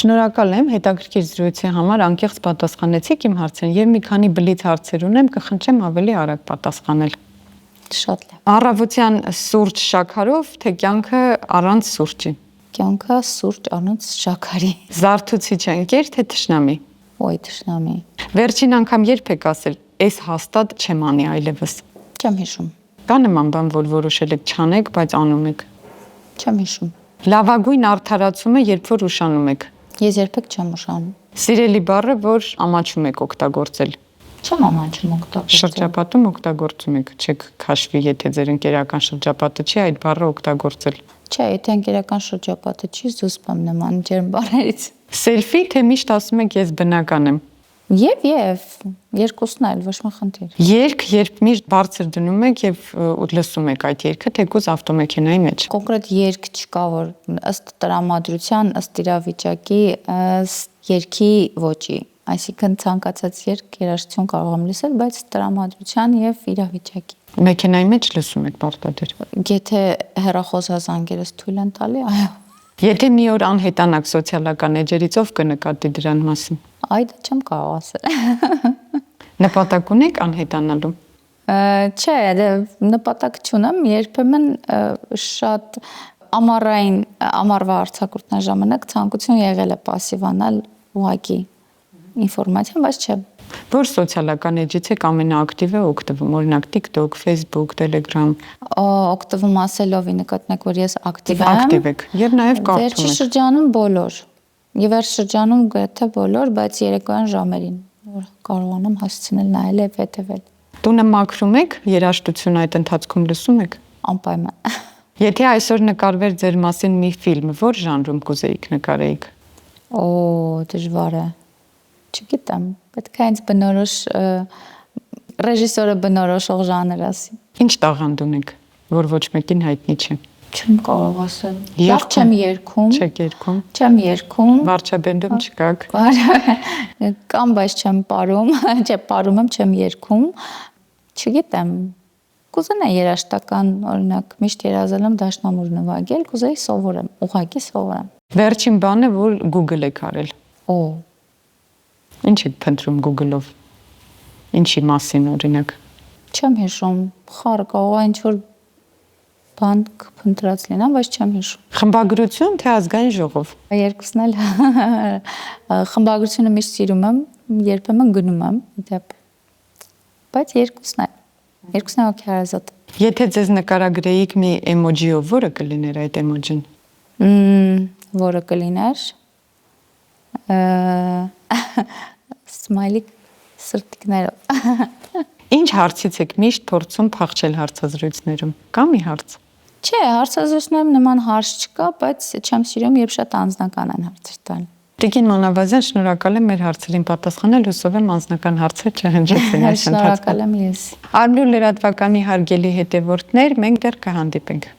Շնորհակալ եմ հետաքրքիր զրույցի համար, անկեղծ պատասխանեցիք իմ հարցերին եւ մի քանի բլիթ հարցեր ունեմ, կխնդրեմ ավելի արագ պատասխանել։ Շատ լավ։ Առավոտյան սուրճ շաքարով, թե կյանքը առանց սուրճի։ Կյանքը սուրճ առանց շաքարի։ Զարթուցիչ ընկեր, թե թշնամի։ Ոյ թշնամի։ Վերջին անգամ երբ եք ասել, «Էս հաստատ չեմ անի այլևս»։ Չեմ հիշում։ Կա նման բան, որ որոշել եք չանեք, բայց անում եք։ Չեմ հիշում։ Լավագույն արդարացումը, երբ որ ուշանում եք։ Ես երբեք չեմ ուշանում։ Սիրելի բառը, որ ամաչում եք օգտագործել։ Չեմ ամաչում օգտագործել։ Շրջապատում օգտագործում եք, չեք քաշվի, եթե ձեր ընկերական շրջապատը չի այդ բառը օգտագործել։ Չէ, եթե ընկերական շրջապատը չի, զուսպ եմ նման ջերմ բառերից։ Սելֆի, թե միշտ ասում եք ես բնական եմ։ Եվ երկուսն էլ ոչ մի խնդիր։ Երգ, երբ միշտ բարձր դնում եք եւ լսում եք այդ երգը, թեկուզ ավտոմեքենայի մեջ։ Կոնկրետ երգ չկա, որ ըստ տրամադրության, ըստ իրավիճակի, ըստ երգի ոճի, այսինքն ցանկացած երգ երաժշտություն կարող եմ լսել, բայց տրամադրության եւ իրավիճակի։ Մեքենայի մեջ լսում եք պարտադիր։ Եթե հեռախոսազանգերս թույլ են տալի, այո։ Եթե մի օր անհետանաք սոցիալական էջերից, ով կնկատի դրան մասին։ Այ դա չեմ կարող ասել։ Նպատակ ունեք անհետանալու։ Չէ, նպատակ չունեմ, երբեմն շատ ամառվա արձակուրդն ժամանակ ցանկություն եղել է пассивանալ ուղակի ինֆորմացիա, բայց չէ։ Որ սոցիալական էջից եք ամենաակտիվը օգտվում, օրինակ TikTok, Facebook, Telegram։ Օգտվում ասելով նկատենք, որ ես ակտիվ եմ։ Ակտիվ եք եւ նաեւ կարդում եք։ Վերջի շրջանում բոլոր։ Եվ այս շրջանում գրեթե բոլոր, բայց երեկոյան ժամերին, որ կարողանամ հասցնել նայել եւ հետեւել։ Տունը մաքրում եք, երաժշտություն այդ ընթացքում լսում եք։ Անպայման։ Եթե այսօր նկարվեր ձեր մասին մի ֆիլմ, որ ժանրում կուզեիք նկարեիք։ Դժվար է։ Չգիտեմ, պետք է ինձ բնորոշ ռեժիսորը բնորոշող ժանր ասի։ Ինչ տաղանդ ունեք, որ ոչ մեկին հայտնի չէ։ Չեմ կարող ասել։ Լավ չեմ երգում։ Չեք երգում։ Չեմ երգում։ Վարչաբենդում չկաք։ Կամ բայց չեմ պարում, չէ, պարում եմ, չեմ երգում։ Չգիտեմ։ Կուզենայի երաժշտական, օրինակ, միշտ երազել եմ դաշնամուր նվագել, կուզեի սովորեմ, ուղղակի սովորեմ։ Վերջին բանը, որ Google եք արել։ Ինչ եք փնտրում Google-ով։ Ինչի մասին օրինակ։ Չեմ հիշում, խառը կարող է ինչ-որ բան փնտրած լինեմ, բայց չեմ հիշում։ Խմբագրություն, թե ազգային ժողով։ Երկուսն էլ խմբագրությունը միշտ սիրում եմ, երբեմն գնում եմ, դեպ։ Բայց երկուսն էլ հոգեհարազատ։ Եթե ձեզ նկարագրեիք մի էմոջիով, որը կլիներ այդ էմոջին։ Որը կլիներ սմայլիկ սրտիկներով։ Ինչ հարցից եք միշտ փորձում փախչել հարցազրույցներում։ Կա մի հարց։ Չէ, հարցազրույցներում նման հարց չկա, բայց չեմ սիրում, երբ շատ անձնական են հարցեր տալ։ Տիկին Մանավազյան, շնորհակալ եմ մեր հարցերին պատասխանել, հուսով եմ անձնական հարցեր չհնչեցին այս ընթացքում։ Շնորհակալ եմ ես։ Արմլու լրատվականի հարգելի հետևորդներ, մենք դեռ կհանդիպենք։